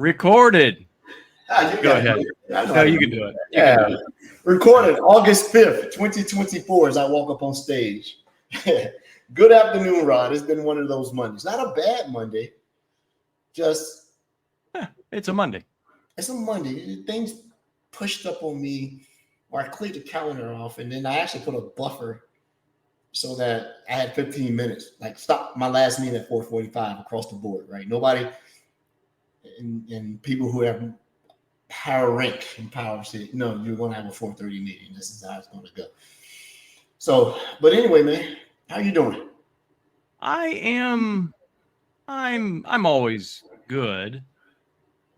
Recorded. Go It. ahead. No, you can do it. Yeah. Recorded August 5th, 2024 as I walk up on stage. Good afternoon, Rod. It's been one of those Mondays. Not a bad Monday. Just it's a Monday. It's a Monday. Things pushed up on me where I cleared the calendar off, and then I actually put a buffer so that I had 15 minutes. Like stop my last meeting at 4:45 across the board, right? Nobody and people who have power rank and power say, no, you're going to have a 4:30 meeting. This is how it's going to go. So, but anyway, man, how you doing? I'm always good.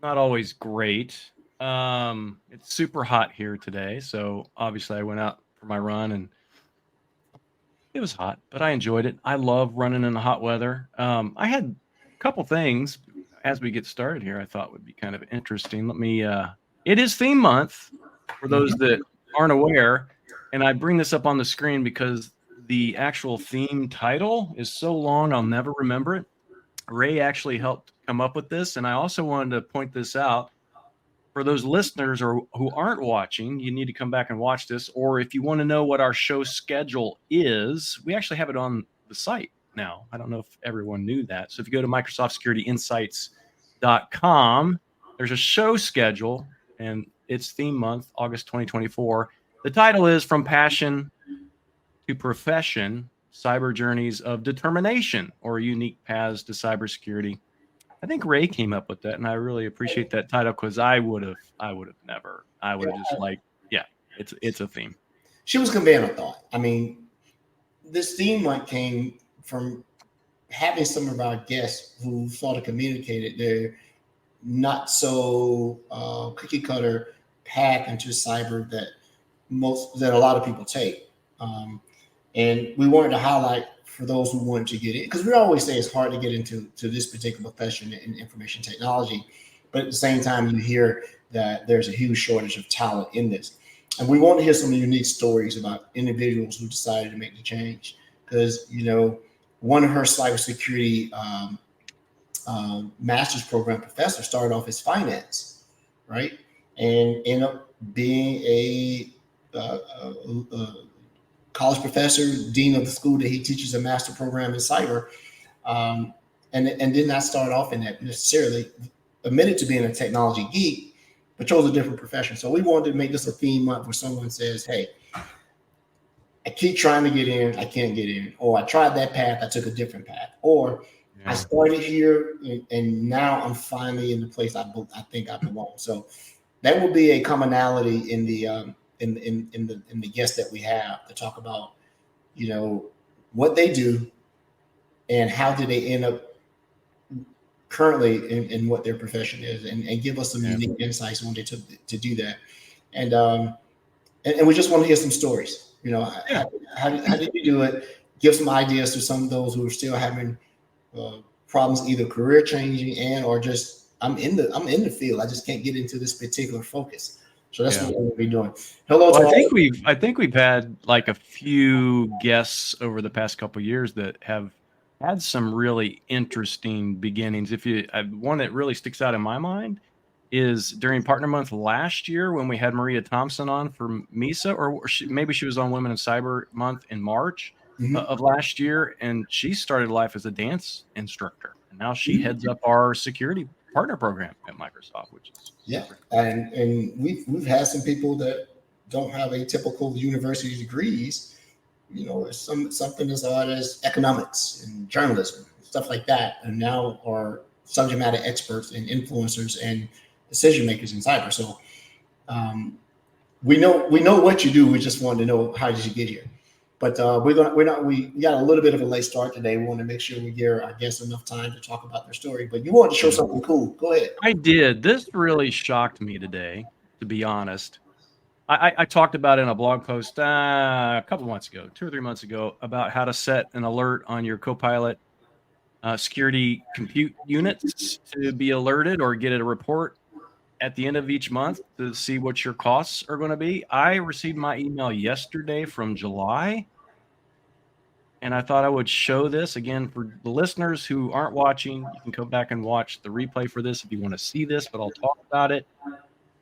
Not always great. It's super hot here today, so obviously I went out for my run and it was hot, but I enjoyed it. I love running in the hot weather. I had a couple things as we get started here I thought would be kind of interesting. Let me it is theme month for those that aren't aware, and I bring this up on the screen because the actual theme title is so long I'll never remember it. Ray actually helped come up with this, and I also wanted to point this out for those listeners or who aren't watching. You need to come back and watch this, or if you want to know what our show schedule is, we actually have it on the site now. I don't know if everyone knew that. So if you go to MicrosoftSecurityInsights.com, there's a show schedule, and it's theme month, August 2024. The title is From Passion to Profession, Cyber Journeys of Determination, or Unique Paths to Cybersecurity. I think Ray came up with that, and I really appreciate that title because I would have never. I would have just it's a theme. She was conveying a thought. I mean, this theme came from having some of our guests who sort of communicated their not so cookie cutter path into cyber that a lot of people take, and we wanted to highlight for those who wanted to get in, because we always say it's hard to get into this particular profession in information technology, but at the same time you hear that there's a huge shortage of talent in this, and we want to hear some unique stories about individuals who decided to make the change. Because one of her cybersecurity master's program professor started off as finance, right, and ended up being a college professor, dean of the school that he teaches a master program in cyber, and did not start off in that necessarily, admitted to being a technology geek, but chose a different profession. So we wanted to make this a theme month where someone says, hey, I keep trying to get in, I can't get in, or I tried that path, I took a different path, or I started here and now I'm finally in the place I think I belong. So that will be a commonality in the guests that we have to talk about, what they do and how did they end up currently in what their profession is, and give us some unique insights on they took to do that. And we just want to hear some stories. How did you do it? Give some ideas to some of those who are still having problems, either career changing and or just I'm in the field. I just can't get into this particular focus. So that's what we'll be doing. Hello. Well, I think we've had like a few guests over the past couple of years that have had some really interesting beginnings. One that really sticks out in my mind is during Partner Month last year when we had Maria Thompson on from MISA, or maybe she was on Women in Cyber Month in March of last year, and she started life as a dance instructor, and now she heads up our security partner program at Microsoft, which is and we've had some people that don't have a typical university degrees, something as odd as economics and journalism, stuff like that, and now are subject matter experts and influencers and decision makers in cyber. So we know what you do. We just wanted to know, how did you get here? But we got a little bit of a late start today. We want to make sure we give our guests enough time to talk about their story. But you wanted to show something cool. Go ahead. I did. This really shocked me today, to be honest. I talked about it in a blog post a couple months ago, 2 or 3 months ago, about how to set an alert on your Copilot security compute units to be alerted or get a report at the end of each month to see what your costs are going to be. I received my email yesterday from July, and I thought I would show this again for the listeners who aren't watching. You can go back and watch the replay for this if you want to see this, but I'll talk about it.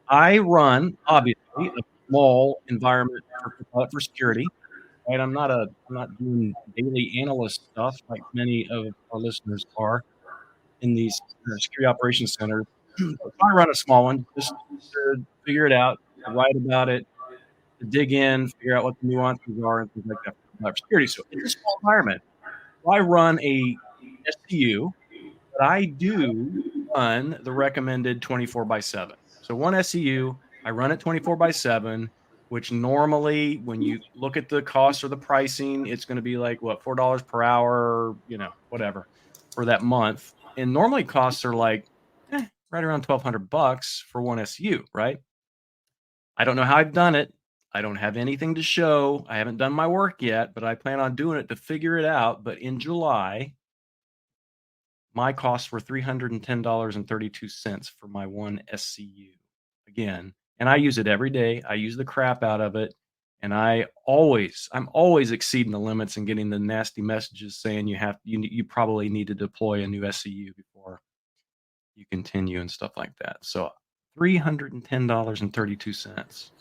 I run, obviously, a small environment for security. Right, I'm not doing daily analyst stuff like many of our listeners are in these security operations centers. But I run a small one just to figure it out, to write about it, to dig in, figure out what the nuances are and things like that for security. So it's a small environment. I run a SCU, but I do run the recommended 24/7. So one SCU, I run it 24/7, which normally when you look at the cost or the pricing, it's going to be like what, $4 per hour, whatever for that month. And normally costs are like right around $1,200 for one SCU, right? I don't know how I've done it. I don't have anything to show. I haven't done my work yet, but I plan on doing it to figure it out. But in July, my costs were $310.32 for my one SCU. Again, and I use it every day. I use the crap out of it. And I'm always exceeding the limits and getting the nasty messages saying you probably need to deploy a new SCU before you continue and stuff like that. So $310.32.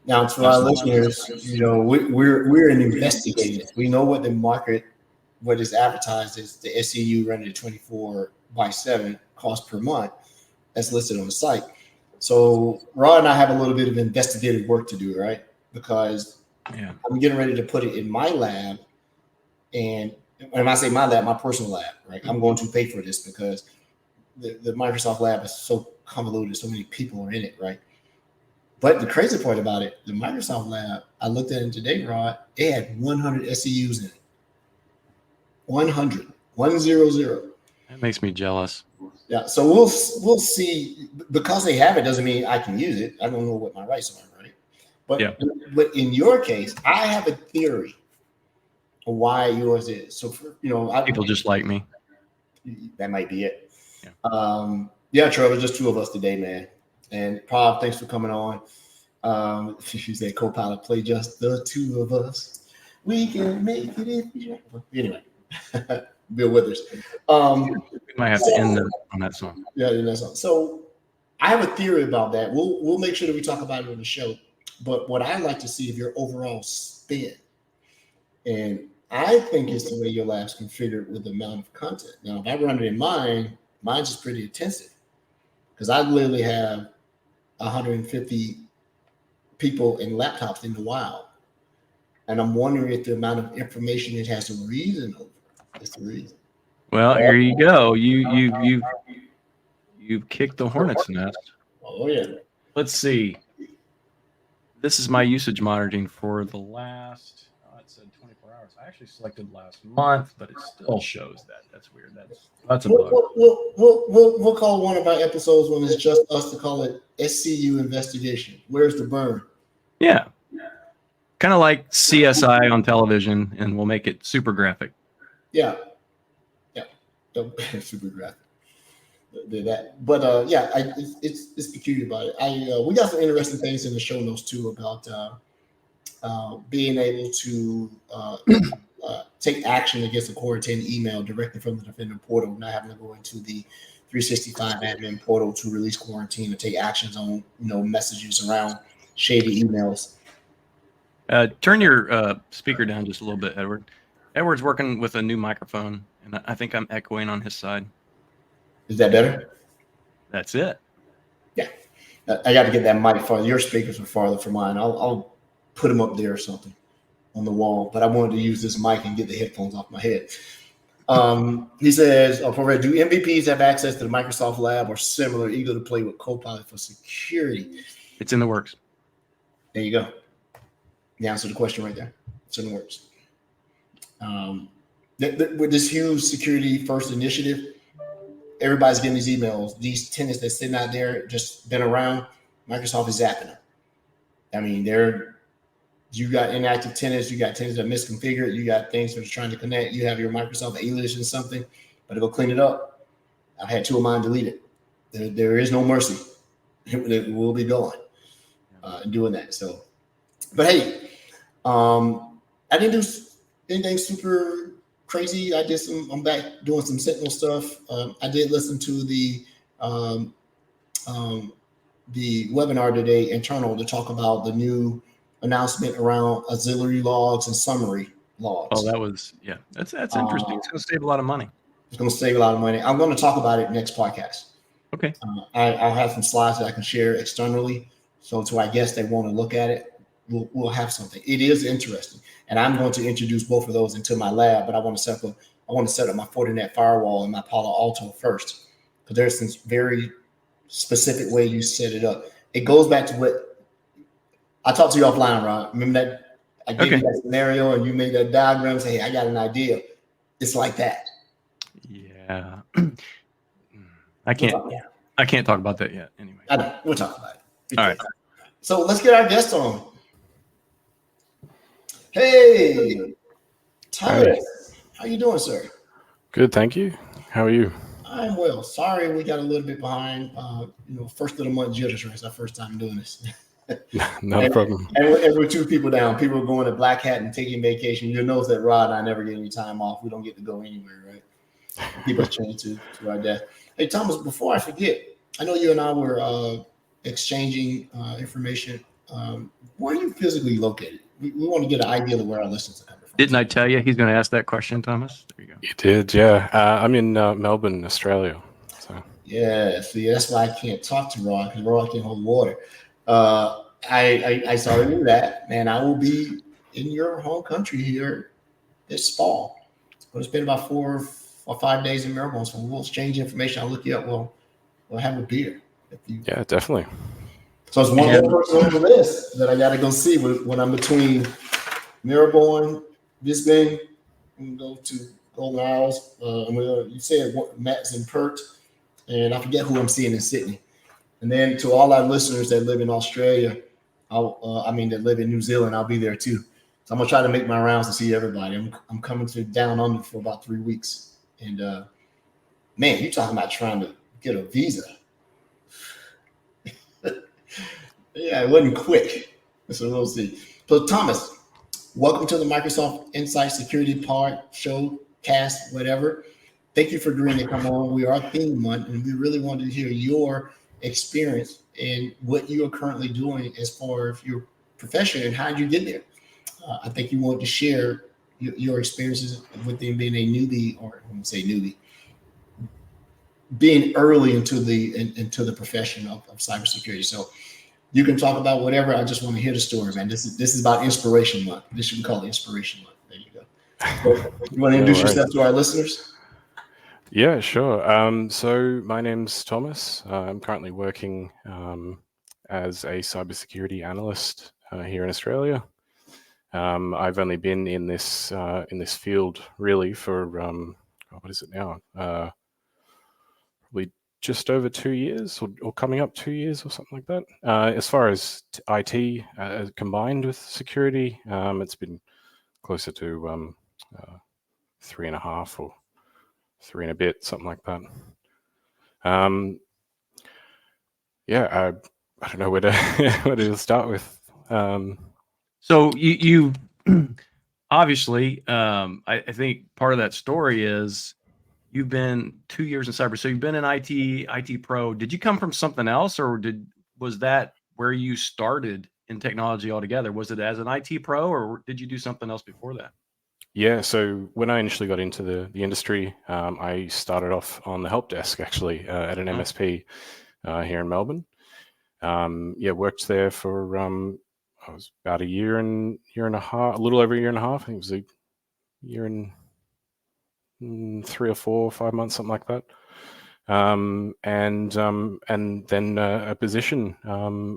Now, to our listeners, we're an investigator. We know what the market, what is advertised as the SCU running at 24/7 cost per month. That's listed on the site. So Rod and I have a little bit of investigative work to do, right? Because I'm getting ready to put it in my lab, and when I say my lab, my personal lab, right? I'm going to pay for this because the Microsoft lab is so convoluted, so many people are in it, right? But the crazy part about it, the Microsoft lab, I looked at it today, Rod, it had 100 SCUs in it. 100. That makes me jealous. Yeah, so we'll see. Because they have it doesn't mean I can use it. I don't know what my rights are, right? But in your case, I have a theory of why yours is. So people just like me. That might be it. Yeah, Trevor, just two of us today, man. And Paul, thanks for coming on. You said co-pilot, play just the two of us. We can make it if you want. Anyway, Bill Withers. We might have to end on that song. Yeah, that song. So I have a theory about that. We'll make sure that we talk about it on the show. But what I like to see is your overall spin. And I think it's the way your lab's configured with the amount of content. Now, if I run it in mine's just pretty intensive. Because I literally have 150 people and laptops in the wild. And I'm wondering if the amount of information it has a reason over. That's the reason. Well, here you go. You've kicked the hornet's nest. Oh, yeah. Let's see. This is my usage monitoring for the last, it said 24 hours. I actually selected last month, but it still shows that. That's weird. That's a bug. We'll call one of our episodes when it's just us to call it SCU investigation. Where's the burn? Yeah. Kind of like CSI on television, and we'll make it super graphic. Yeah. Super graphic. That, but it's peculiar about it. We got some interesting things in the show notes too about being able to take action against a quarantine email directly from the Defender portal, not having to go into the 365 admin portal to release quarantine or take actions on messages around shady emails. Turn your speaker down just a little bit, Edward. Edward's working with a new microphone, and I think I'm echoing on his side. Is that better? That's it. Yeah. I got to get that mic farther. Your speakers are farther from mine. I'll put them up there or something on the wall, but I wanted to use this mic and get the headphones off my head. He says, do MVPs have access to the Microsoft Lab or similar, eager to play with Copilot for security? It's in the works. There you go. The answer to the question right there. It's in the works. With this huge security first initiative, everybody's getting these emails. These tenants that's sitting out there, just been around, Microsoft is zapping them. I mean, you got inactive tenants, you got tenants that are misconfigured, you got things that are trying to connect, you have your Microsoft alias and something, but to go clean it up, I've had two of mine deleted. There is no mercy. It will be gone doing that. So, but hey, I didn't do anything super crazy. I'm back doing some Sentinel stuff. I did listen to um, um, the webinar today, internal, to talk about the new announcement around auxiliary logs and summary Oh, logs. that was, yeah, that's interesting. Uh, It's going to save a lot of money. it's going to save a lot of money. I'm going to talk about it next podcast. Okay. I'll have some slides that I can share externally. So to, I guess, they want to look at it, we'll have something. It is interesting, and I'm going to introduce both of those into my lab. But I want to set up my Fortinet firewall and my Palo Alto first, because there's some very specific way you set it up. It goes back to what I talked to you offline, Ron. Remember that I gave you that scenario and you made that diagram. Say, hey, I got an idea. It's like that. Yeah. I can't talk about that yet. Anyway, I know. We'll talk about it. All right. So let's get our guest on. Hey, Thomas, how you doing, sir? Good, thank you. How are you? I'm well. Sorry, we got a little bit behind. First of the month jitters. It's our first time doing this. Not a problem. And we're two people down. People are going to Black Hat and taking vacation. You'll notice that Rod and I never get any time off. We don't get to go anywhere, right? People change to our death. Hey, Thomas, before I forget, I know you and I were exchanging information. Where are you physically located? We want to get an idea of where our listeners are coming from. Didn't I tell you he's going to ask that question, Thomas? There you go. You did, yeah. I'm in Melbourne, Australia. So. Yeah, see, that's why I can't talk to Rod, because Rod can hold water. I saw knew that, man. I will be in your home country here this fall. But it's been about 4 or 5 days in Melbourne, so we'll exchange information. I'll look you up. We'll have a beer. Yeah, definitely. So it's one more person on the list that I got to go see when I'm between Marylebone, Brisbane, and go to Golden Isles. You said Matt's in Perth, and I forget who I'm seeing in Sydney. And then to all our listeners that live in Australia, that live in New Zealand, I'll be there too. So I'm gonna try to make my rounds to see everybody. I'm coming to Down Under for about 3 weeks, and man, you're talking about trying to get a visa. Yeah, it wasn't quick. So we'll see. So Thomas, welcome to the Microsoft Insight Security Part Show, Cast, whatever. Thank you for agreeing to come on. We are theme month, and we really wanted to hear your experience and what you are currently doing as far as your profession and how you get there. I think you want to share your experiences with them being a newbie, or I wouldn't say newbie, being early into the profession of cybersecurity. So you can talk about whatever. I just want to hear the story, man. This is about Inspiration Month. This should be called Inspiration Month. There you go. So, you want to introduce yourself to our listeners? Yeah, sure. So my name's Thomas. I'm currently working as a cybersecurity analyst here in Australia. I've only been in this field really for what is it now? Probably just over 2 years, or coming up 2 years, or something like that. As far as IT combined with security, it's been closer to 3.5 or 3 and a bit, something like that. I don't know where to start with. So you obviously, I think part of that story is you've been 2 years in cyber. So you've been in IT pro. Did you come from something else, or was that where you started in technology altogether? Was it as an IT pro, or did you do something else before that? Yeah, so when I initially got into the industry, I started off on the help desk actually at an MSP here in Melbourne. Worked there for I was about a year and a half, a little over a year and a half. I think it was a year and 3 or 4 or 5 months, something like that. And then a position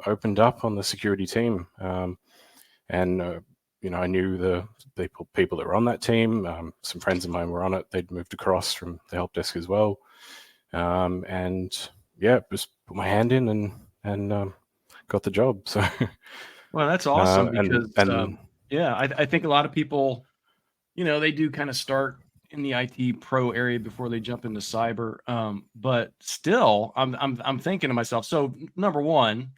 opened up on the security team, I knew the people that were on that team. Some friends of mine were on it. They'd moved across from the help desk as well. Just put my hand in and got the job. So, well, that's awesome because I think a lot of people, they do kind of start in the IT pro area before they jump into cyber. But still, I'm thinking to myself. So number one,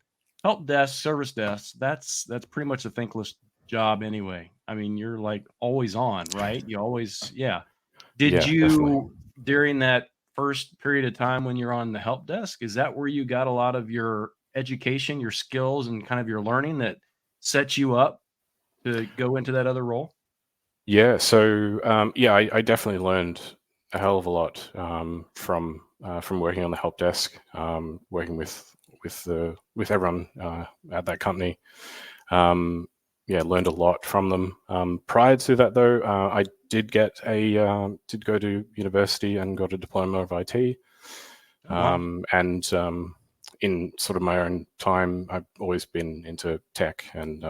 help desk, service desk. That's pretty much a thankless job anyway. I mean, you're like always on, right? You always, yeah. Did Yeah, definitely. you, during that first period of time when you're on the help desk, is that where you got a lot of your education, your skills, and kind of your learning that sets you up to go into that other role? Yeah, so I definitely learned a hell of a lot from working on the help desk, working with everyone at that company. Learned a lot from them. Prior to that, though, I did did go to university and got a diploma of IT. Wow. In sort of my own time, I've always been into tech and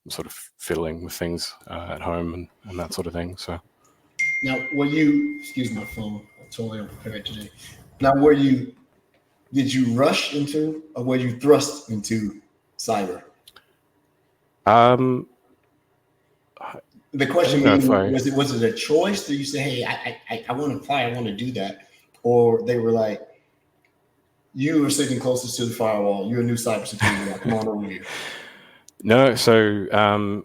sort of fiddling with things at home and that sort of thing. So Now, excuse my phone, I'm totally unprepared today. Now, did you rush into or were you thrust into cyber? um, The I question don't know if being, I. was it a choice? Did you say, hey, I want to apply, I want to do that? Or they were like, you were sitting closest to the firewall, you're a new cybersecurity guy, come on over here. No, so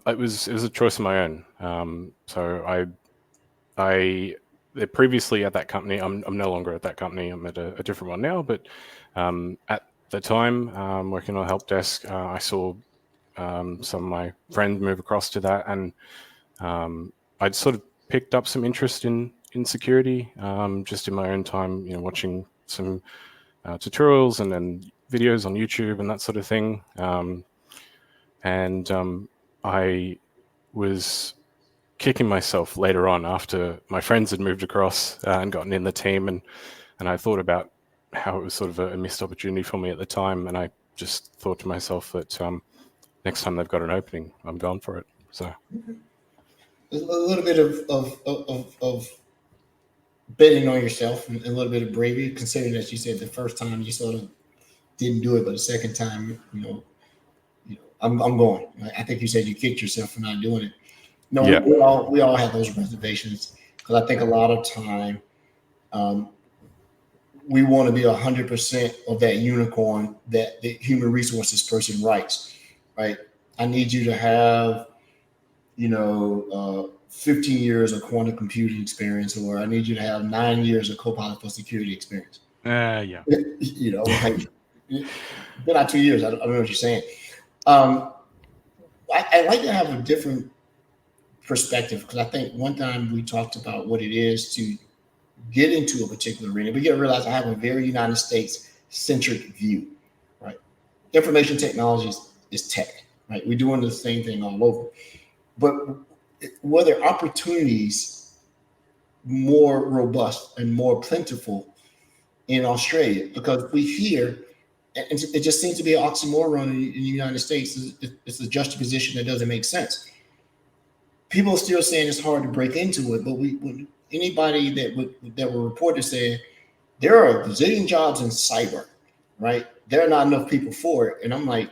it was a choice of my own. So I previously at that company. I'm no longer at that company. I'm at a different one now. But at the time, working on a help desk, I saw some of my friends move across to that, and I'd sort of picked up some interest in security just in my own time. Watching some tutorials and then videos on YouTube and that sort of thing. And I was kicking myself later on after my friends had moved across and gotten in the team, and I thought about how it was sort of a missed opportunity for me at the time, and I just thought to myself that next time they've got an opening, I'm going for it. So A little bit of betting on yourself and a little bit of bravery, considering that you said the first time you sort of didn't do it, but the second time, I'm going. I think you said you kicked yourself for not doing it. No, yeah, we all have those reservations because I think a lot of time um, we want to be 100% of that unicorn that the human resources person writes, right? I need you to have 15 years of quantum computing experience, or I need you to have 9 years of Copilot for security experience. Yeah. Like, been out 2 years. I don't know what you're saying. Um, I like to have a different perspective because I think one time we talked about what it is to get into a particular arena. We got to realize I have a very United States centric view, right? Information technology is tech, right? We're doing the same thing all over. But were there opportunities more robust and more plentiful in Australia? Because we hear, and it just seems to be an oxymoron in the United States. It's a juxtaposition that doesn't make sense. People are still saying it's hard to break into it, but anybody that will report to say there are a bazillion jobs in cyber, right? There are not enough people for it, and I'm like,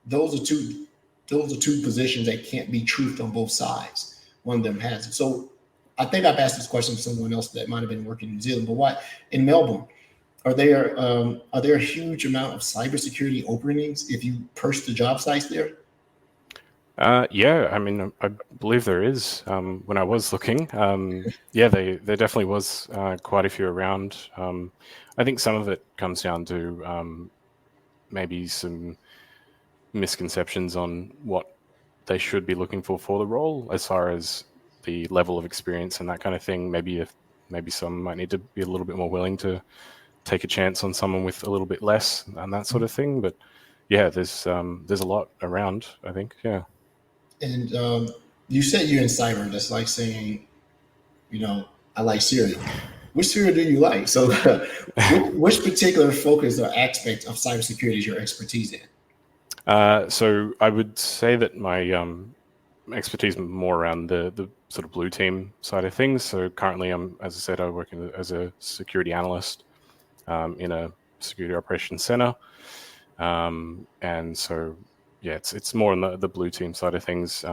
those are two positions that can't be truthed on both sides. One of them has it. So I think I've asked this question to someone else that might have been working in New Zealand, but what in Melbourne are there a huge amount of cybersecurity openings if you purse the job sites there? yeah. I mean, I believe there is. When I was looking, there definitely was quite a few around. I think some of it comes down to maybe some misconceptions on what they should be looking for the role, as far as the level of experience and that kind of thing. Maybe some might need to be a little bit more willing to take a chance on someone with a little bit less and that sort of thing. But yeah, there's a lot around, I think. Yeah. And you said you're in cyber. That's like saying, I like cereal. Which cereal do you like? So, which particular focus or aspect of cybersecurity is your expertise in? So I would say that my expertise is more around the sort of blue team side of things. So currently, as I said, I work as a security analyst in a security operations center, and so yeah, it's more on the blue team side of things,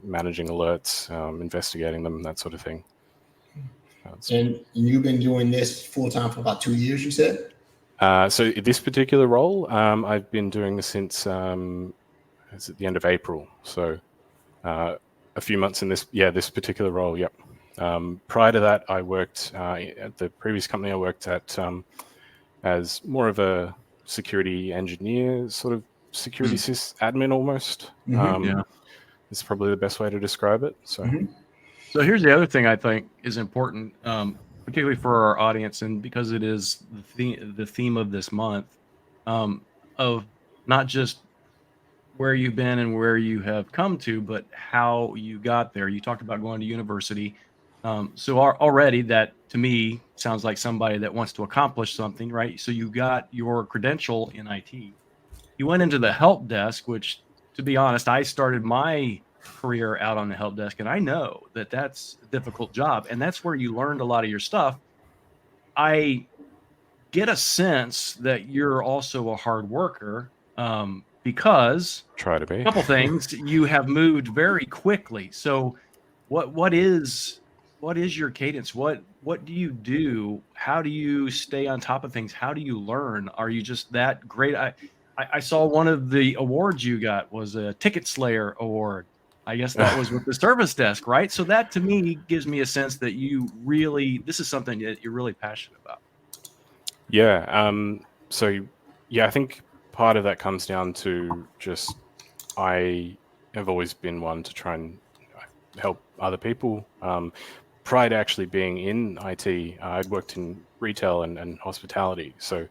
managing alerts, investigating them, that sort of thing. And you've been doing this full time for about 2 years, you said? So this particular role, I've been doing this since it's at the end of April. So a few months in this particular role. Yep. Prior to that, I worked at the previous company I worked at as more of a security engineer, sort of security sysadmin almost. Yeah. It's probably the best way to describe it. So, So here's the other thing I think is important, particularly for our audience, and because it is the theme of this month, of not just where you've been and where you have come to, but how you got there. You talked about going to university. So already that to me sounds like somebody that wants to accomplish something, right? So you got your credential in IT. You went into the help desk, which, to be honest, I started my career out on the help desk, and I know that that's a difficult job, and that's where you learned a lot of your stuff. I get a sense that you're also a hard worker, because try to be. a couple things, you have moved very quickly. So what is your cadence? What do you do? How do you stay on top of things? How do you learn? Are you just that great? I saw one of the awards you got was a Ticket Slayer award. I guess that was with the service desk, right? So that to me gives me a sense that this is something that you're really passionate about. Yeah. So yeah, I think part of that comes down to just I have always been one to try and help other people. Prior to actually being in IT, I'd worked in retail and hospitality. So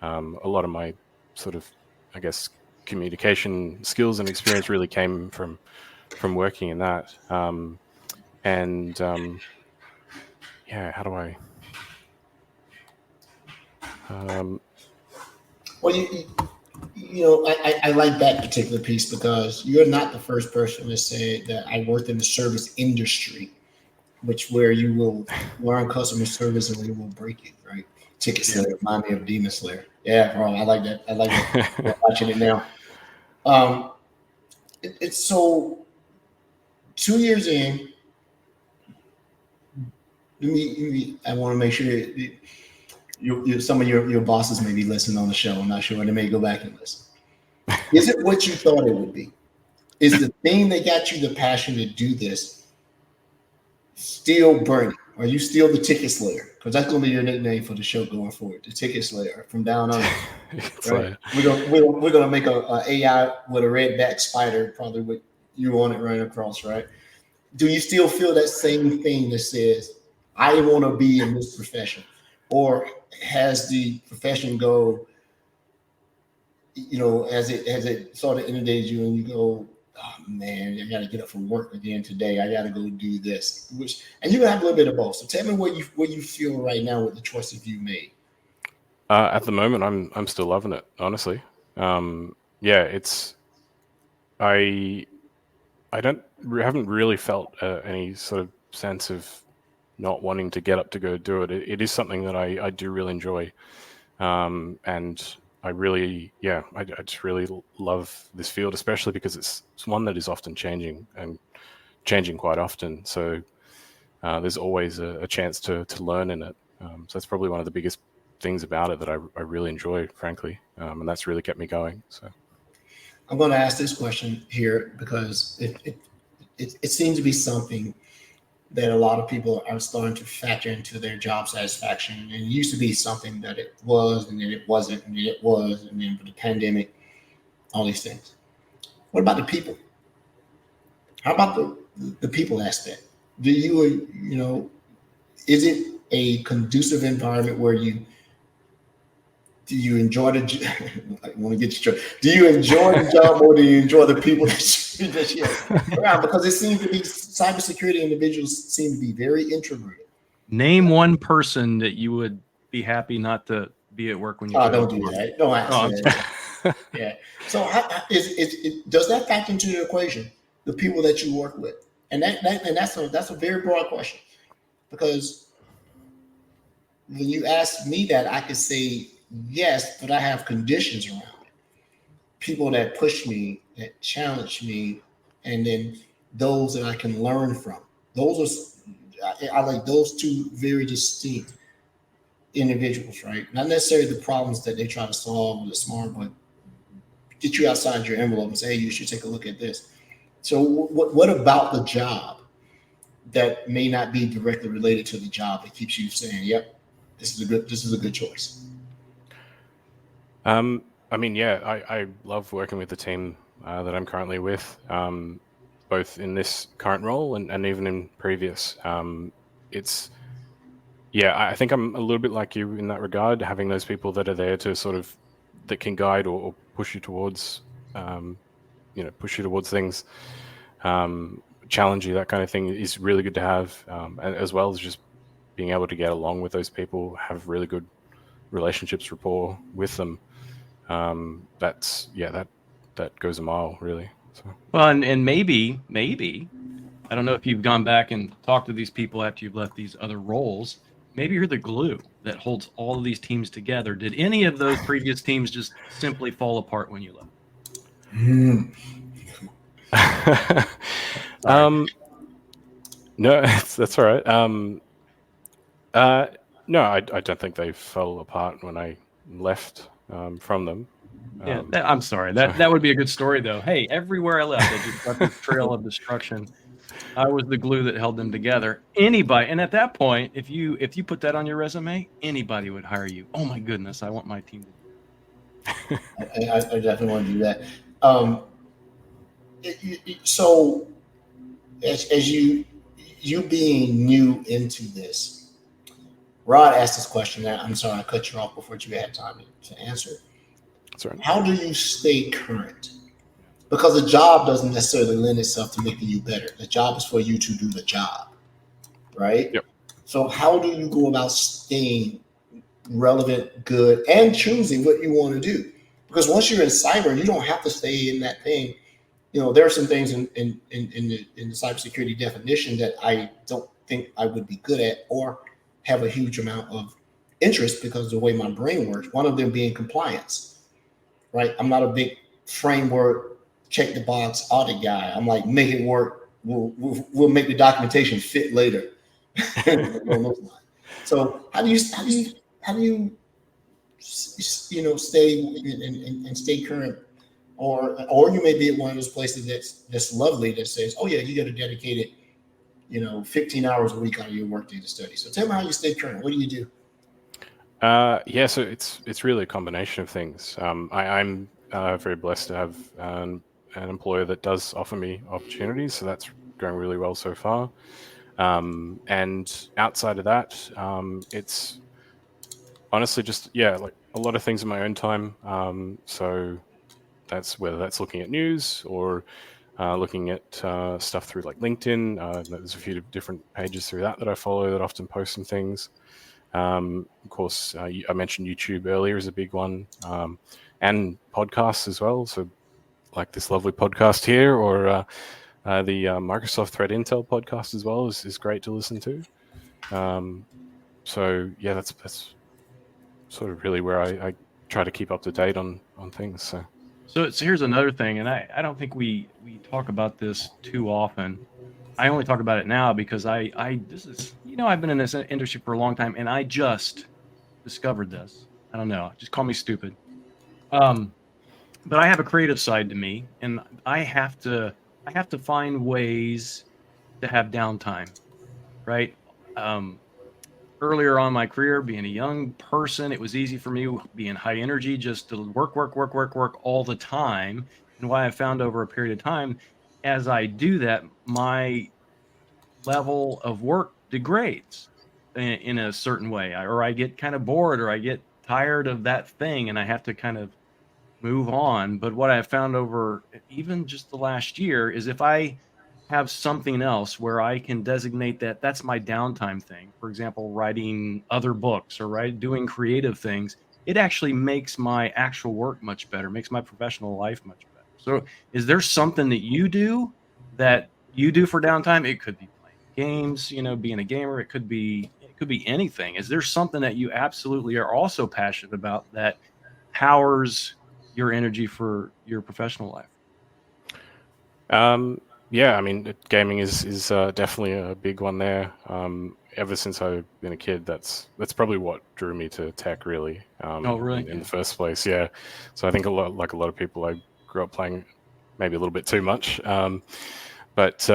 a lot of my sort of, I guess, communication skills and experience really came from working in that. Yeah, how do I? Well, I like that particular piece because you're not the first person to say that I worked in the service industry, where you will learn customer service and we will break it, right? Ticket Slayer, remind me of Demon Slayer. Yeah, bro, I like that. I like it. I'm watching it now. It's so 2 years in. I want to make sure that some of your bosses may be listening on the show. I'm not sure. They may go back and listen. Is it what you thought it would be? Is the thing that got you the passion to do this still burning? Are you still the Ticket Slayer? Because that's going to be your nickname for the show going forward, the Ticket Slayer from down under. Right? We're gonna make a AI with a red back spider, probably with you on it running across, right? Do you still feel that same thing that says, I want to be in this profession? Or has the profession go, as it sort of inundates you and you go, oh man, I got to get up from work again today. I got to go do this. And you have a little bit of both. So tell me what you feel right now with the choices you made. At the moment, I'm still loving it, honestly. Yeah, I haven't really felt any sort of sense of not wanting to get up to go do it. It is something that I do really enjoy, and I really, I just really love this field, especially because it's one that is often changing and changing quite often. So there's always a chance to learn in it. So that's probably one of the biggest things about it that I really enjoy, frankly, and that's really kept me going. So I'm going to ask this question here because it seems to be something that a lot of people are starting to factor into their job satisfaction. And it used to be something that it was, and then it wasn't, and then it was, and then with the pandemic, all these things. What about the people? How about the people aspect? Do you, is it a conducive environment where do you enjoy I want to get you straight. Do you enjoy the job or do you enjoy the people that you have around? Because it seems to be cybersecurity individuals seem to be very introverted. Name one person that you would be happy not to be at work when you. Don't do that. Don't ask that. Yeah. So does that factor into the equation? The people that you work with, and that's a very broad question, because when you ask me that, I could say yes, but I have conditions around it. People that push me, that challenge me, and then those that I can learn from. I like those two very distinct individuals, right? Not necessarily the problems that they try to solve with smart, but get you outside your envelope and say, hey, you should take a look at this. So what about the job that may not be directly related to the job that keeps you saying, yep, this is a good choice? I mean, yeah, I love working with the team that I'm currently with, both in this current role and even in previous. It's, yeah, I think I'm a little bit like you in that regard, having those people that are there to sort of, that can guide or push you towards, push you towards things, challenge you, that kind of thing is really good to have, as well as just being able to get along with those people, have really good relationships, rapport with them. That goes a mile, really. So. Well, and maybe I don't know if you've gone back and talked to these people after you've left these other roles. Maybe you're the glue that holds all of these teams together. Did any of those previous teams just simply fall apart when you left? No, that's all right. No, I don't think they fell apart when I left from them. Yeah, I'm sorry. That would be a good story, though. Hey, everywhere I left, I just left this trail of destruction. I was the glue that held them together. Anybody, and at that point, if you put that on your resume, anybody would hire you. Oh my goodness, I want my team to do that. I definitely want to do that. So, as you being new into this, Rod asked this question. I'm sorry, I cut you off before you had time to answer. That's right. How do you stay current? Because the job doesn't necessarily lend itself to making you better. The job is for you to do the job, right? Yep. So how do you go about staying relevant, good, and choosing what you want to do? Because once you're in cyber, you don't have to stay in that thing. There are some things in the cybersecurity definition that I don't think I would be good at or have a huge amount of interest because of the way my brain works. One of them being compliance, right? I'm not a big framework, check the box audit guy. I'm like, make it work. We'll make the documentation fit later. So how do you stay and stay current? Or you may be at one of those places that's lovely that says, oh yeah, you got to dedicate it, 15 hours a week out of your workday to study. So tell me how you stay current. What do you do? So it's really a combination of things. I'm very blessed to have an employer that does offer me opportunities, so that's going really well so far. And outside of that, it's honestly just like a lot of things in my own time. So that's whether that's looking at news or looking at stuff through like LinkedIn. There's a few different pages through that I follow that often post some things. Of course, I mentioned YouTube earlier is a big one, and podcasts as well. So like this lovely podcast here, or the Microsoft Threat Intel podcast as well is great to listen to. So yeah, that's sort of really where I try to keep up to date on things. So here's another thing, and I don't think we talk about this too often. I only talk about it now because I've been in this industry for a long time, and I just discovered this. I don't know, just call me stupid. But I have a creative side to me, and I have to find ways to have downtime, right? Earlier on in my career, being a young person, it was easy for me being high energy, just to work all the time. And what I found over a period of time, as I do that, my level of work degrades in a certain way, or I get kind of bored, or I get tired of that thing, and I have to kind of move on. But what I found over even just the last year is if I have something else where I can designate that's my downtime thing, for example, writing other books or doing creative things, it actually makes my actual work much better, makes my professional life much better. So is there something that you do for downtime? It could be playing games, being a gamer. It could be anything. Is there something that you absolutely are also passionate about that powers your energy for your professional life? Yeah, I mean, gaming is definitely a big one there. Ever since I've been a kid, that's probably what drew me to tech, really. Oh, really? In Yeah. the first place, yeah. So I think a lot of people, I grew up playing maybe a little bit too much. But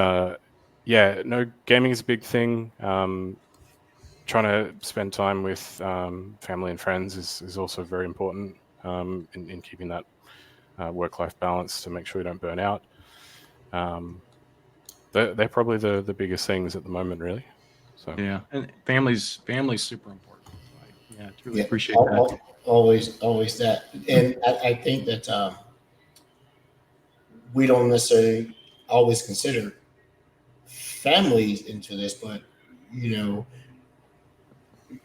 yeah, no, gaming is a big thing. Trying to spend time with family and friends is also very important in keeping that work-life balance to make sure you don't burn out. Um, they're probably the biggest things at the moment, really. So Yeah, and family's super important. So I truly Yeah, appreciate that. always that. And I think that we don't necessarily always consider families into this, but you know,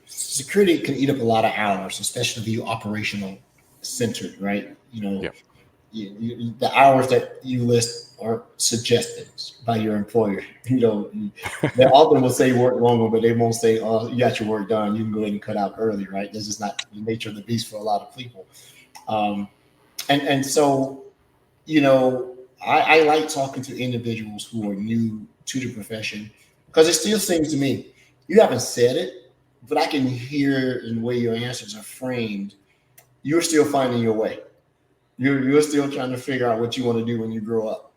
security can eat up a lot of hours, especially if you operational centered, right? yeah, The hours that you list are suggested by your employer. They often will say work longer, but they won't say, "Oh, you got your work done. You can go ahead and cut out early." Right? This is not the nature of the beast for a lot of people. Um, and so I like talking to individuals who are new to the profession because it still seems to me you haven't said it, but I can hear in the way your answers are framed. You're still finding your way. You're still trying to figure out what you want to do when you grow up,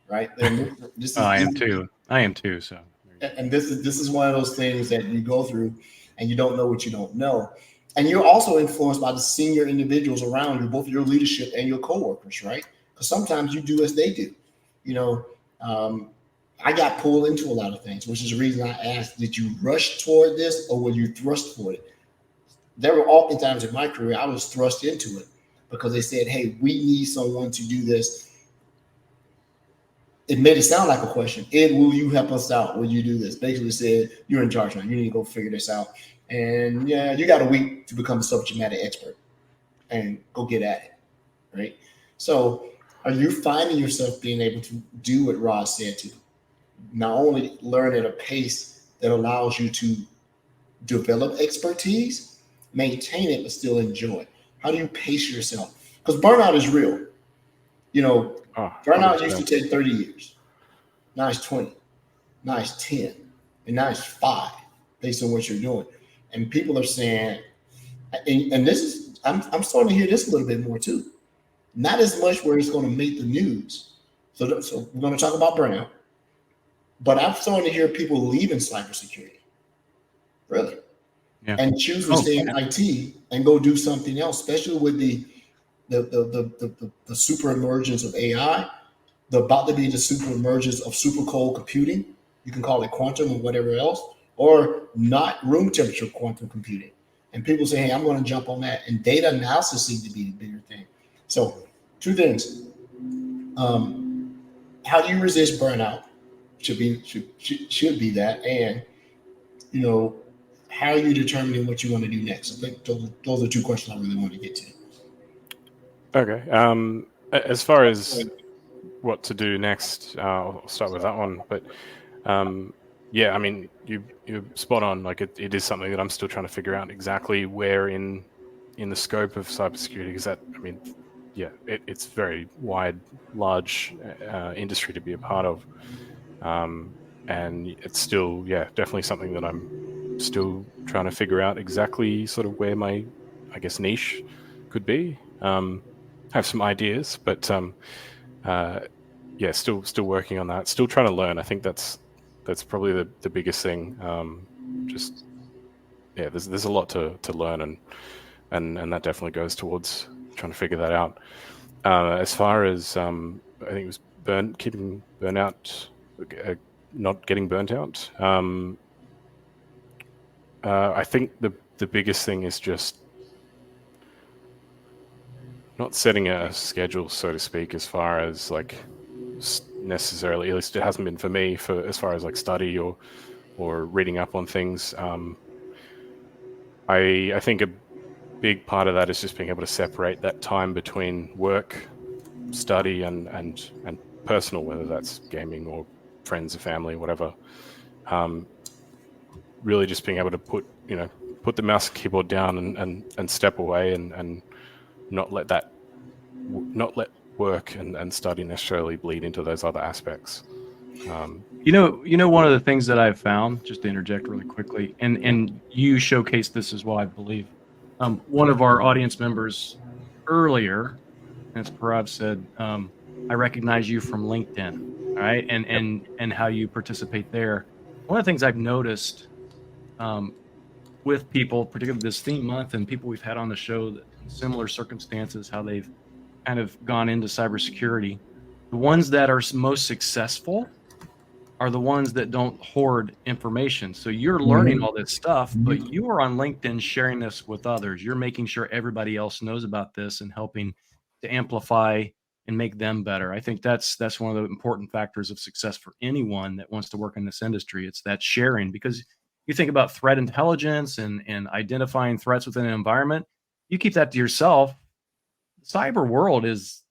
right? And this Oh, is I this am too. I am too. So there you go. and this is one of those things that you go through and you don't know what you don't know. And you're also influenced by the senior individuals around you, both your leadership and your coworkers, right? Because sometimes you do as they do. You know, um, I got pulled into a lot of things, which is the reason I asked, did you rush toward this or were you thrust toward it? There were often times in my career I was thrust into it because they said, hey, we need someone to do this. It made it sound like a question. Ed, will you help us out? Will you do this? Basically said, you're in charge now. You need to go figure this out. And yeah, you got a week to become a subject matter expert and go get at it. Right. So are you finding yourself being able to do what Rod said to not only learn at a pace that allows you to develop expertise, maintain it, but still enjoy it? How do you pace yourself? Because burnout is real. You know, oh, burnout used to 100%. take 30 years. Now it's 20. Now it's 10. And now it's 5 based on what you're doing. And people are saying, and this is, I'm starting to hear this a little bit more too. Not as much where it's going to make the news. So we're going to talk about burnout. But I'm starting to hear people leaving cybersecurity, really, Yeah. and choose to Oh, stay in yeah. IT and go do something else, especially with the super emergence of AI, the about to be the super emergence of super cold computing. You can call it quantum or whatever else, or not room temperature quantum computing. And people say, hey, I'm going to jump on that. And data analysis seems to be the bigger thing. So, two things. How do you resist burnout? Should be that. And, you know, how are you determining what you want to do next? I think those are two questions I really want to get to. Okay. As far as what to do next, I'll start with that one. But yeah, I mean, you're spot on. Like it is something that I'm still trying to figure out exactly where in the scope of cybersecurity. Because that, I mean, yeah, it's very wide, large industry to be a part of, and it's still, yeah, definitely something that I'm still trying to figure out exactly sort of where my, I guess, niche could be. I have some ideas, but uh, yeah, still working on that. Still trying to learn. I think that's probably the biggest thing. Just yeah, there's a lot to learn, and that definitely goes towards trying to figure that out. As far as I think it was keeping burnout, not getting burnt out. I think the biggest thing is just not setting a schedule, so to speak, as far as like necessarily, at least it hasn't been for me, for as far as like study or reading up on things. I think a big part of that is just being able to separate that time between work, study, and personal, whether that's gaming or friends or family, whatever. Um, really, just being able to put the mouse and keyboard down and step away and not let not let work and study necessarily bleed into those other aspects. You know, one of the things that I've found, just to interject really quickly, and you showcased this as well, I believe. One of our audience members earlier, as Parav said, I recognize you from LinkedIn, all right, and how you participate there. One of the things I've noticed um, with people, particularly this theme month, and people we've had on the show that in similar circumstances, how they've kind of gone into cybersecurity, the ones that are most successful are the ones that don't hoard information. So you're learning all this stuff, but you are on LinkedIn sharing this with others. You're making sure everybody else knows about this and helping to amplify and make them better. I think that's one of the important factors of success for anyone that wants to work in this industry. It's that sharing, because you think about threat intelligence and identifying threats within an environment. You keep that to yourself. The cyber world is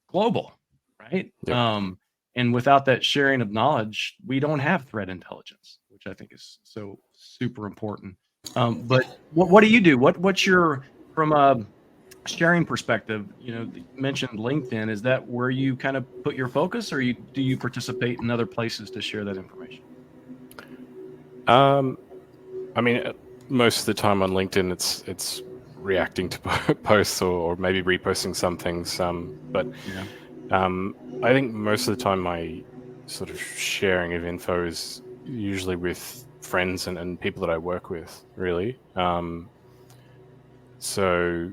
global, right? Yep. And without that sharing of knowledge, we don't have threat intelligence, which I think is so super important. But what do you do? What's your, from a sharing perspective? You know, you mentioned LinkedIn. Is that where you kind of put your focus, or do you participate in other places to share that information? I mean, most of the time on LinkedIn, it's reacting to posts or maybe reposting some things. But Yeah. I think most of the time my sort of sharing of info is usually with friends and people that I work with, really. So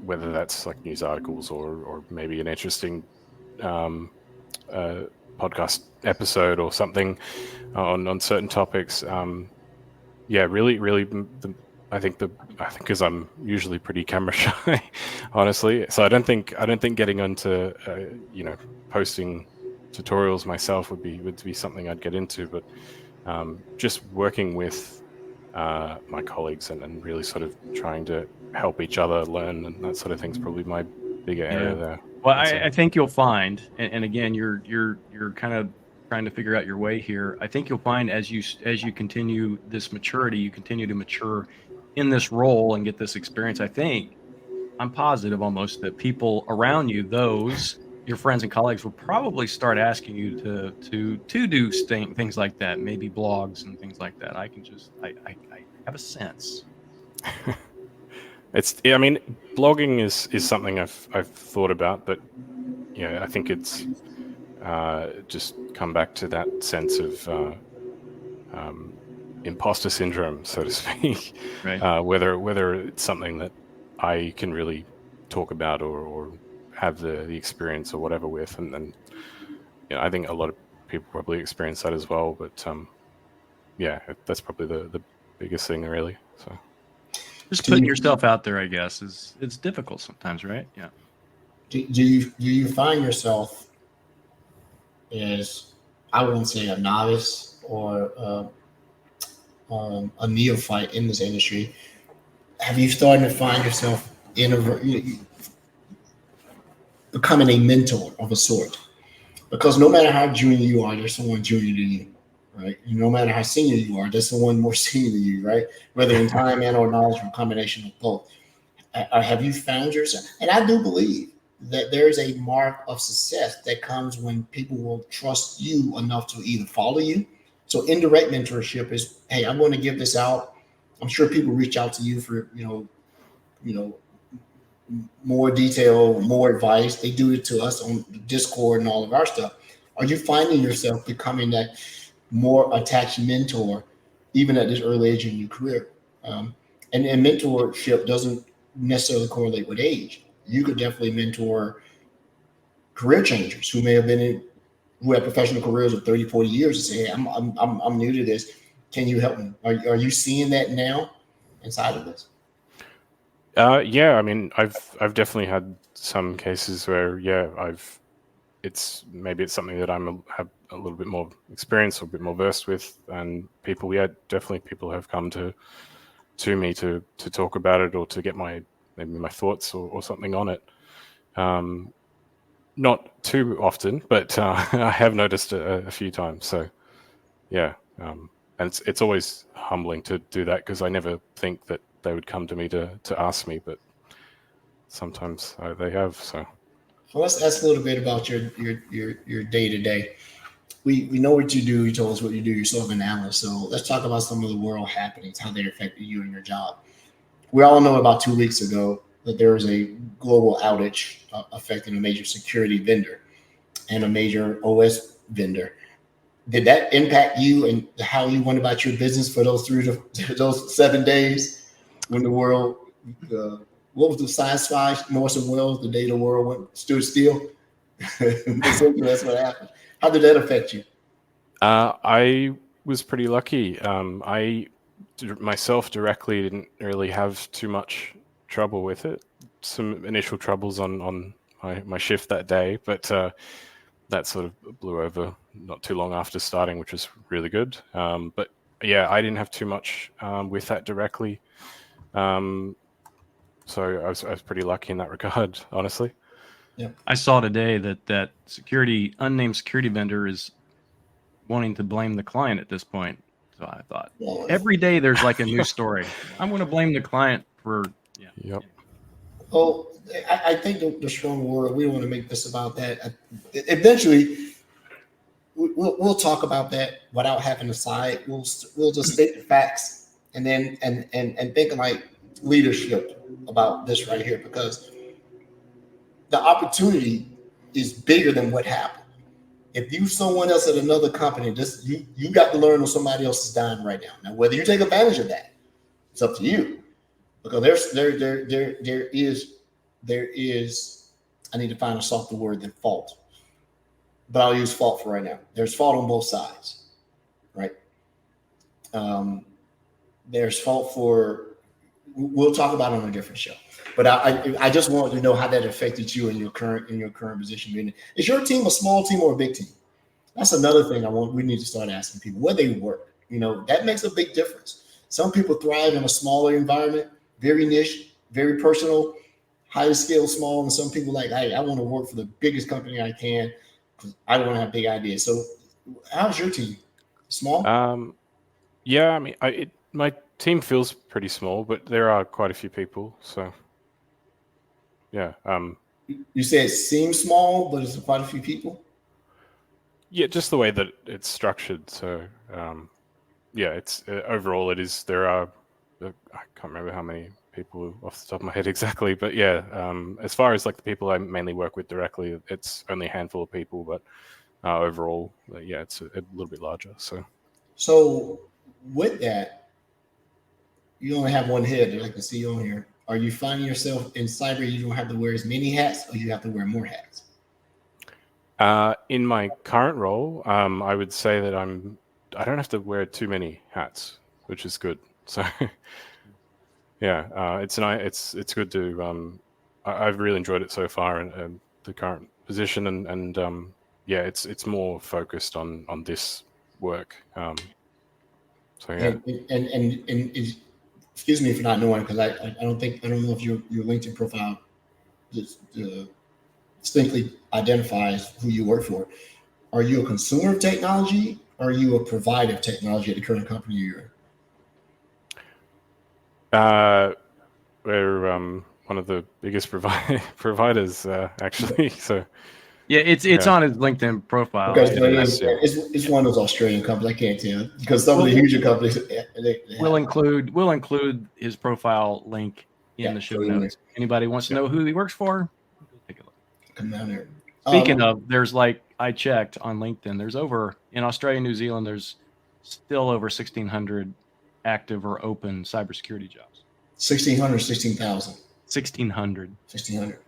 whether that's like news articles or maybe an interesting podcast episode or something on certain topics. Yeah, really, I think because I'm usually pretty camera shy, honestly. So I don't think getting onto posting tutorials myself would be something I'd get into. But just working with my colleagues and really sort of trying to help each other learn and that sort of thing's probably my bigger area there. Well, I think you'll find, and again, you're kind of trying to figure out your way here. I think you'll find as you continue this maturity, you continue to mature in this role and get this experience. I think I'm positive almost that people around you, those your friends and colleagues, will probably start asking you to do things like that, maybe blogs and things like that. I have a sense. I mean, blogging is something I've thought about, but I think it's just come back to that sense of imposter syndrome, so to speak. Right. Whether it's something that I can really talk about or have the experience or whatever with, and I think a lot of people probably experience that as well. But yeah, that's probably the biggest thing, really. So Just putting yourself out there, I guess, it's difficult sometimes, right? Yeah. Do you find yourself as, I wouldn't say a novice or a neophyte in this industry? Have you started to find yourself becoming a mentor of a sort? Because no matter how junior you are, there's someone junior to you, right? No matter how senior you are, there's someone more senior than you, right? Whether in time and or knowledge, or a combination of both. Have you found yourself? And I do believe that there is a mark of success that comes when people will trust you enough to either follow you. So indirect mentorship is, hey, I'm going to give this out. I'm sure people reach out to you for more detail, more advice. They do it to us on Discord and all of our stuff. Are you finding yourself becoming that more attached mentor, even at this early age in your career? And mentorship doesn't necessarily correlate with age. You could definitely mentor career changers who may have who have professional careers of 30, 40 years and say, hey, I'm new to this. Can you help me? Are you seeing that now inside of this? Yeah, I mean, I've definitely had some cases where it's something that have a little bit more experience or a bit more versed with, and people definitely have come to me to talk about it or to get my thoughts or something on it. Not too often, but I have noticed a few times. So yeah, and it's always humbling to do that because I never think that they would come to me to ask me, but sometimes they have. So let's ask a little bit about your day to day. we know what you do. You told us what you do. You're sort of an analyst. So let's talk about some of the world happenings, how they affected you and your job. We all know about 2 weeks ago that there was a global outage affecting a major security vendor and a major OS vendor. Did that impact you and how you went about your business for those those 7 days when the world, what was the sci-fi Morrison Wells, the day the world stood still? Essentially, that's what happened. How did that affect you? I was pretty lucky. I myself directly didn't really have too much trouble with it. Some initial troubles on my shift that day, but that sort of blew over not too long after starting, which was really good. But yeah, I didn't have too much with that directly. So I was pretty lucky in that regard, honestly. Yeah. I saw today that unnamed security vendor is wanting to blame the client at this point. So I thought every day there's like a new story. I'm going to blame the client for Yep. Oh, I think the strong word. We don't want to make this about that. Eventually, we'll talk about that without having a side. We'll just state the facts and then and think like leadership about this right here, because the opportunity is bigger than what happened. If you someone else at another company, you got to learn on somebody else's dime right now. Now, whether you take advantage of that, it's up to you. Because there is I need to find a softer word than fault, but I'll use fault for right now. There's fault on both sides, right? There's fault for, we'll talk about it on a different show. But I just wanted to know how that affected you in your current position. Is your team a small team or a big team? That's another thing we need to start asking people where they work. That makes a big difference. Some people thrive in a smaller environment, very niche, very personal, high scale, small, and some people like, hey, I want to work for the biggest company I can because I want to have big ideas. So, how's your team? Small? Yeah, I mean, my team feels pretty small, but there are quite a few people. So, yeah. You say it seems small, but it's quite a few people. Yeah, just the way that it's structured. So, yeah, it's overall it is. There are, I can't remember how many people off the top of my head exactly, but yeah, as far as like the people I mainly work with directly, it's only a handful of people, but overall, yeah, it's a little bit larger. So with that, you only have one head that I can see on here. Are you finding yourself in cyber, you don't have to wear as many hats, or you have to wear more hats? In my current role, I would say that I don't have to wear too many hats, which is good. So, yeah, it's good to. I've really enjoyed it so far, and the current position, and yeah, it's more focused on this work. So yeah, and excuse me for not knowing, because I don't know if your LinkedIn profile distinctly identifies who you work for. Are you a consumer of technology? Or are you a provider of technology at the current company you're in? We're one of the biggest providers actually. So yeah, it's on his LinkedIn profile. Okay, so it's one of those Australian companies. I can't tell because some of the huger companies. We'll include his profile link in the show notes. Anybody wants to know who he works for? Take a look. Come down there. Speaking of, there's I checked on LinkedIn. There's in Australia, New Zealand. There's still over 1,600 active or open cybersecurity jobs. 1,600, 16,000. 1,600. 1,600.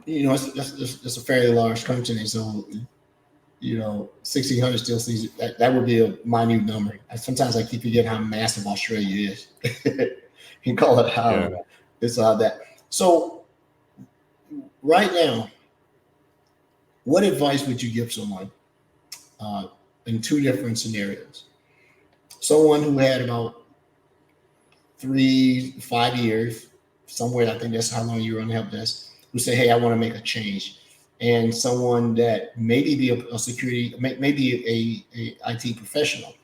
Yeah. That's a fairly large country, so 1,600 still seems that would be a minute number. Sometimes I keep forgetting how massive Australia is. You can call it how it's that. So right now, what advice would you give someone in two different scenarios? Someone who had about 3-5 years, somewhere, I think that's how long you were on the help desk, who say, hey, I want to make a change. And someone that maybe be a security, maybe a IT professional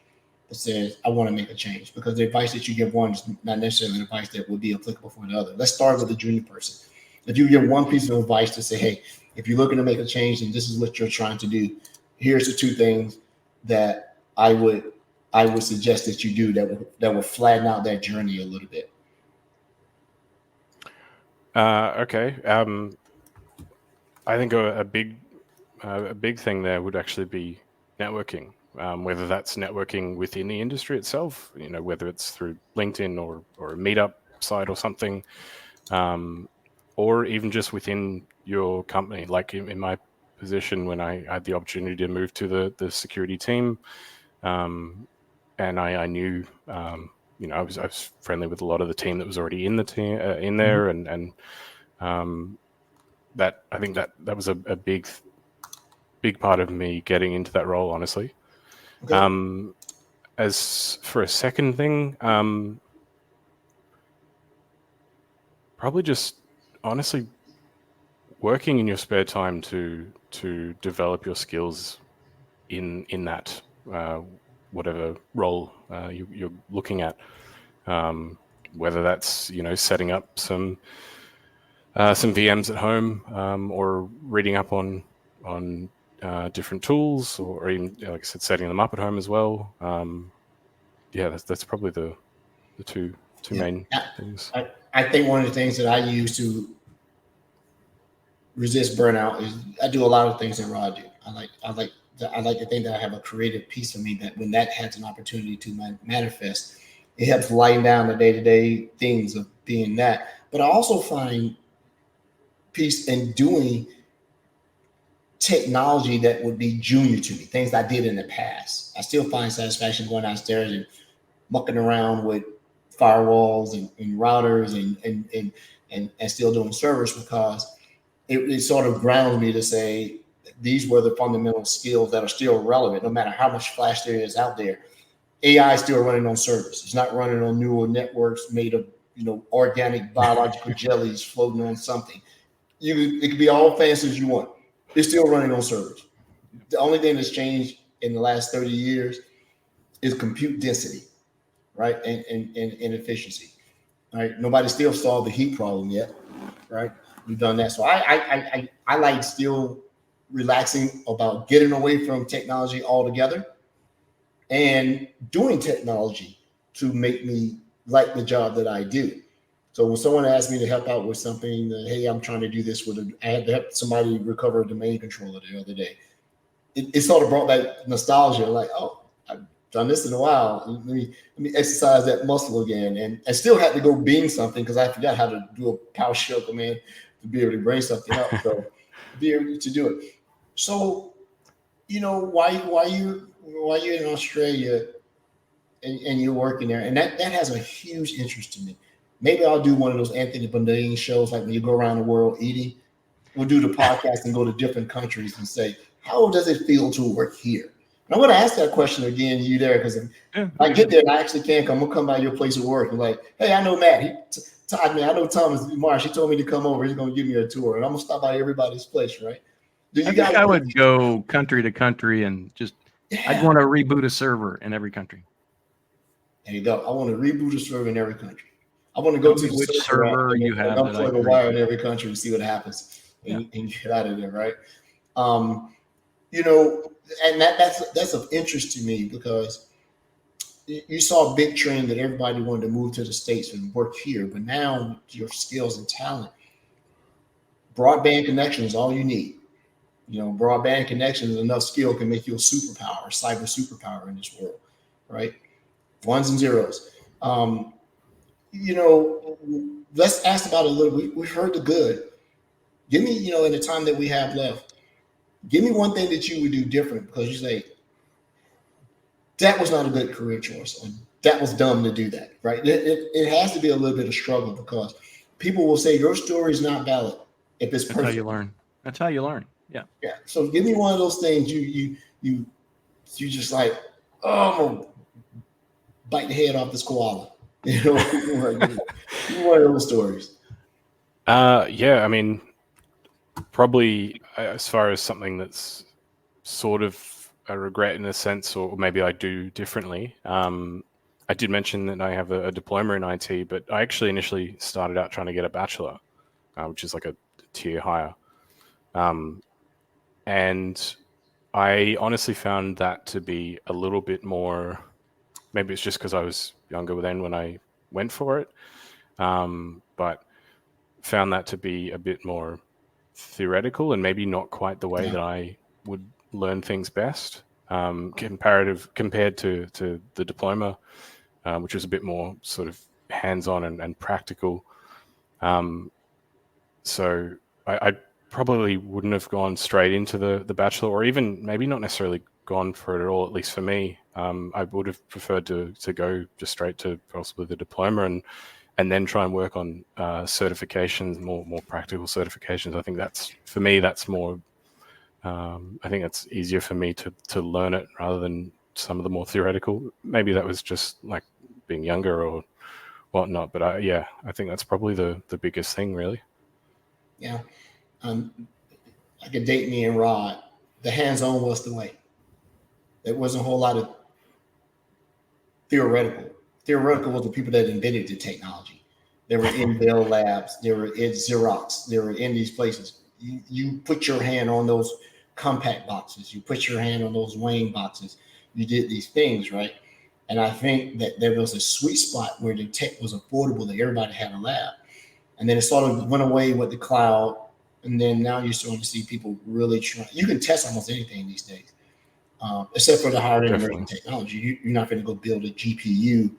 that says, I want to make a change, because the advice that you give one is not necessarily the advice that would be applicable for the other. Let's start with the junior person. If you give one piece of advice to say, hey, if you're looking to make a change and this is what you're trying to do, here's the two things that I would suggest that you do that would flatten out that journey a little bit. Okay. I think a big thing there would actually be networking. Whether that's networking within the industry itself, whether it's through LinkedIn or a meetup site or something, or even just within your company. Like in my position, when I had the opportunity to move to the security team, and I knew, I was friendly with a lot of the team that was already in the team in there, and that I think that was a big part of me getting into that role, honestly. Okay. As for a second thing, probably just honestly working in your spare time to develop your skills in that whatever role you're looking at, whether that's setting up some VMs at home, or reading up on different tools, or even, like I said, setting them up at home as well. That's probably the two main things. I think one of the things that I use to resist burnout is I do a lot of things in raw. I like to think that I have a creative piece of me that when that has an opportunity to manifest, it helps lighten down the day-to-day things of being that. But I also find peace in doing technology that would be junior to me, things I did in the past. I still find satisfaction going downstairs and mucking around with firewalls and routers and still doing servers, because it sort of grounds me to say these were the fundamental skills that are still relevant, no matter how much flash there is out there. AI is still running on servers. It's not running on neural networks made of organic biological jellies floating on something. It could be all fancy as you want. It's still running on servers. The only thing that's changed in the last 30 years is compute density, right? And efficiency. Right? Nobody still solved the heat problem yet, right? We've done that. So I like still relaxing about getting away from technology altogether and doing technology to make me like the job that I do. So when someone asked me to help out with something, hey, I'm trying to do this I had to help somebody recover a domain controller the other day. It sort of brought that nostalgia, like, oh, I've done this in a while. Let me exercise that muscle again. And I still had to go beam something because I forgot how to do a PowerShell command to be able to bring something up. So be able to do it. So, why you're in Australia and you're working there, and that has a huge interest to me. Maybe I'll do one of those Anthony Bourdain shows, like when you go around the world eating. We'll do the podcast and go to different countries and say, how does it feel to work here? And I'm going to ask that question again, you there, because if I get there and I actually can come, I'm going to come by your place of work and like, hey, I know Matt. I know Thomas Marsh. He told me to come over. He's going to give me a tour, and I'm going to stop by everybody's place, right? I would go country to country and just, I'd want to reboot a server in every country. There you go. I want to reboot a server in every country. I want to go to the which server you have. Unplug a wire in every country and see what happens, and get out of there, right? And that's of interest to me, because you saw a big trend that everybody wanted to move to the States and work here, but now your skills and talent, broadband connection is all you need. Broadband connection is enough skill can make you a superpower, a cyber superpower in this world, right? Ones and zeros. Let's ask about it a little. We heard the good. Give me, in the time that we have left, give me one thing that you would do different, because you say that was not a good career choice, and that was dumb to do that, right? It has to be a little bit of struggle, because people will say your story is not valid if it's perfect. That's how you learn. That's how you learn. Yeah. Yeah. So give me one of those things you just like, oh, I'm gonna bite the head off this koala. One of those stories. Yeah, I mean, probably as far as something that's sort of a regret in a sense, or maybe I do differently. I did mention that I have a diploma in IT, but I actually initially started out trying to get a bachelor, which is like a tier higher. And I honestly found that to be a little bit more, maybe it's just because I was younger then when I went for it, but found that to be a bit more theoretical and maybe not quite the way that I would learn things best, compared to the diploma, which was a bit more sort of hands-on and practical. So I probably wouldn't have gone straight into the bachelor, or even maybe not necessarily gone for it at all, at least for me. I would have preferred to go just straight to possibly the diploma and then try and work on certifications, more practical certifications. I think for me, that's more, I think it's easier for me to learn it rather than some of the more theoretical. Maybe that was just like being younger or whatnot, but I think that's probably the biggest thing, really. Yeah. I could date me and Rod. The hands-on was the way. There wasn't a whole lot of theoretical. Theoretical was the people that invented the technology. They were in Bell Labs. They were in Xerox. They were in these places. You put your hand on those compact boxes. You put your hand on those Wayne boxes. You did these things, right? And I think that there was a sweet spot where the tech was affordable, that everybody had a lab. And then it sort of went away with the cloud. And then now you're starting to see people really try. You can test almost anything these days, except for the higher end emerging technology. You're not going to go build a GPU,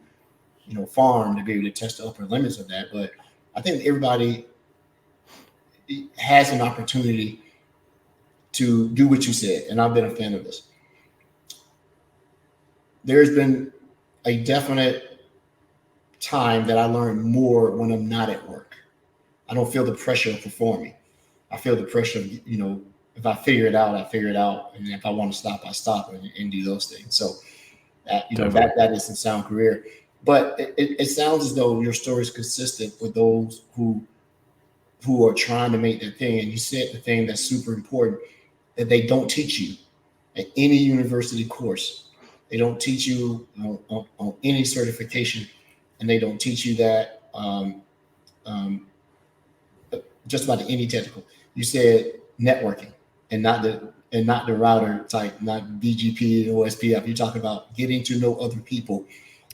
farm to be able to test the upper limits of that. But I think everybody has an opportunity to do what you said, and I've been a fan of this. There's been a definite time that I learn more when I'm not at work. I don't feel the pressure of performing. I feel the pressure of, if I figure it out, I figure it out. And if I want to stop, I stop and do those things. So, that isn't sound career. But it sounds as though your story is consistent with those who are trying to make that thing. And you said the thing that's super important, that they don't teach you at any university course. They don't teach you on any certification, and they don't teach you that just about any technical. You said networking and not the router type, not BGP or SPF. You talk about getting to know other people.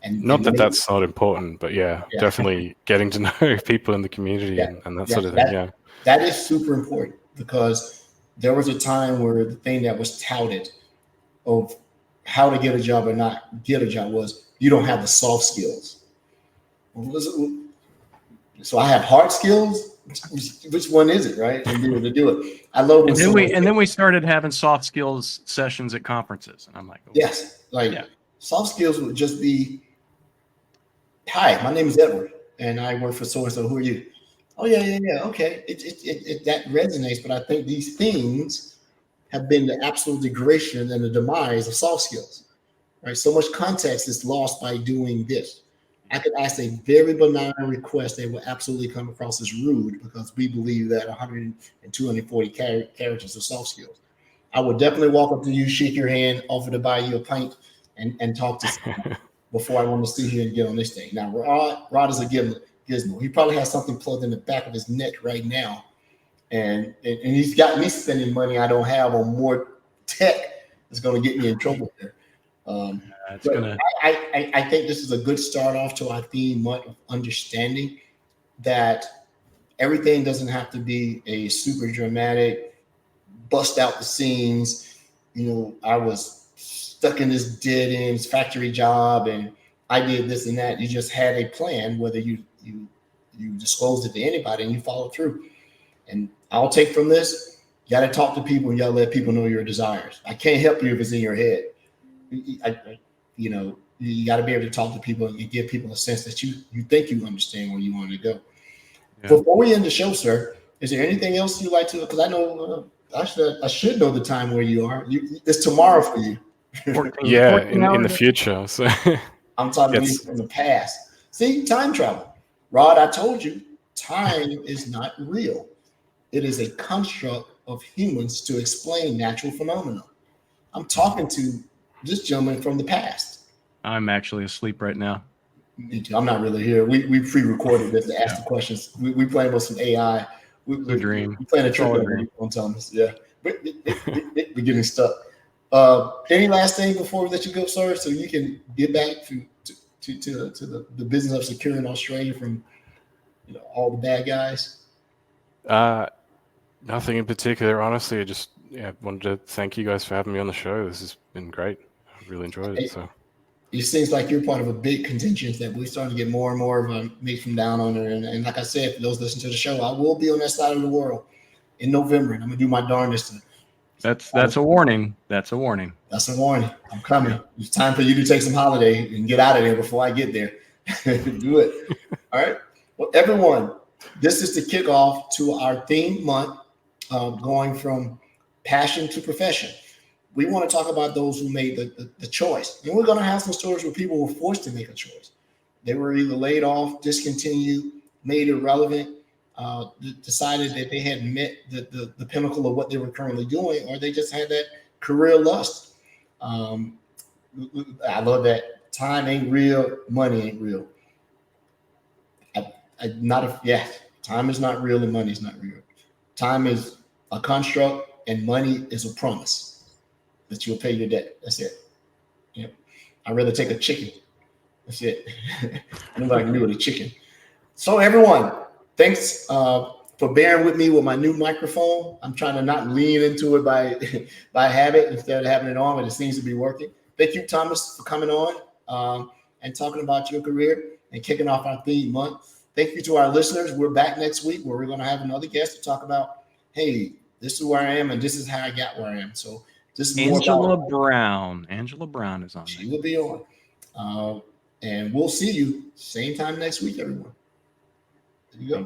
And that's not important, but definitely getting to know people in the community and that sort of thing. That is super important, because there was a time where the thing that was touted of how to get a job or not get a job was you don't have the soft skills. So I have hard skills. Which one is it, right? And be able to do it. I love when then we started having soft skills sessions at conferences, and I'm like, yes, soft skills would just be, hi, my name is Edward, and I work for so and so. Who are you? Oh yeah, okay. It that resonates, but I think these things have been the absolute degradation and the demise of soft skills. Right? So much context is lost by doing this. I could ask a very benign request that will absolutely come across as rude, because we believe that 100 and 240 characters are soft skills. I would definitely walk up to you, shake your hand, offer to buy you a pint, and talk to someone before I want to sit here and get on this thing. Now, Rod is a gizmo. He probably has something plugged in the back of his neck right now, and he's got me spending money I don't have on more tech that's going to get me in trouble there. I think this is a good start off to our theme month of understanding that everything doesn't have to be a super dramatic, bust out the scenes. I was stuck in this dead end factory job and I did this and that. You just had a plan, whether you disclosed it to anybody and you followed through. And I'll take from this, you got to talk to people and you got to let people know your desires. I can't help you if it's in your head. You got to be able to talk to people and give people a sense that you think you understand where you want to go. Yeah. Before we end the show, sir, is there anything else you'd like to? Because I know I should know the time where you are. It's tomorrow for you. 14 in the future. So I'm talking to you from the past. See, time travel. Rod, I told you, time is not real. It is a construct of humans to explain natural phenomena. I'm talking to this gentleman from the past. I'm actually asleep right now. Me too. I'm not really here. We pre-recorded this to ask the questions. We playing with some AI. We dream. We playing a trick on Thomas. Yeah, we're getting stuck. Any last thing before we let you go, sir, so you can get back to the business of securing Australia from all the bad guys? Nothing in particular, honestly. I just wanted to thank you guys for having me on the show. This has been great. I've really enjoyed it. So it seems like you're part of a big contingent that we're starting to get more and more of a meet from down under. And like I said, for those listening to the show, I will be on that side of the world in November, and I'm gonna do my darndest to. That's a warning. That's a warning. That's a warning. I'm coming. Yeah. It's time for you to take some holiday and get out of there before I get there. Do it. All right. Well, everyone, this is the kickoff to our theme month, going from passion to profession. We want to talk about those who made the choice. And we're going to have some stories where people were forced to make a choice. They were either laid off, discontinued, made irrelevant, decided that they hadn't met the pinnacle of what they were currently doing, or they just had that career lust. I love that. Time ain't real, money ain't real. Time is not real and money is not real. Time is a construct and money is a promise that you'll pay your debt. That's it. Yep. I'd rather take a chicken. That's it. Nobody can do with a chicken. So everyone, thanks for bearing with me with my new microphone. I'm trying to not lean into it by habit instead of having it on, but it seems to be working. Thank you, Thomas, for coming on and talking about your career and kicking off our theme month. Thank you to our listeners. We're back next week where we're going to have another guest to talk about, hey, this is where I am and this is how I got where I am. So this is Angela Brown. Angela Brown is on. She will be on. And we'll see you same time next week, everyone. There you go.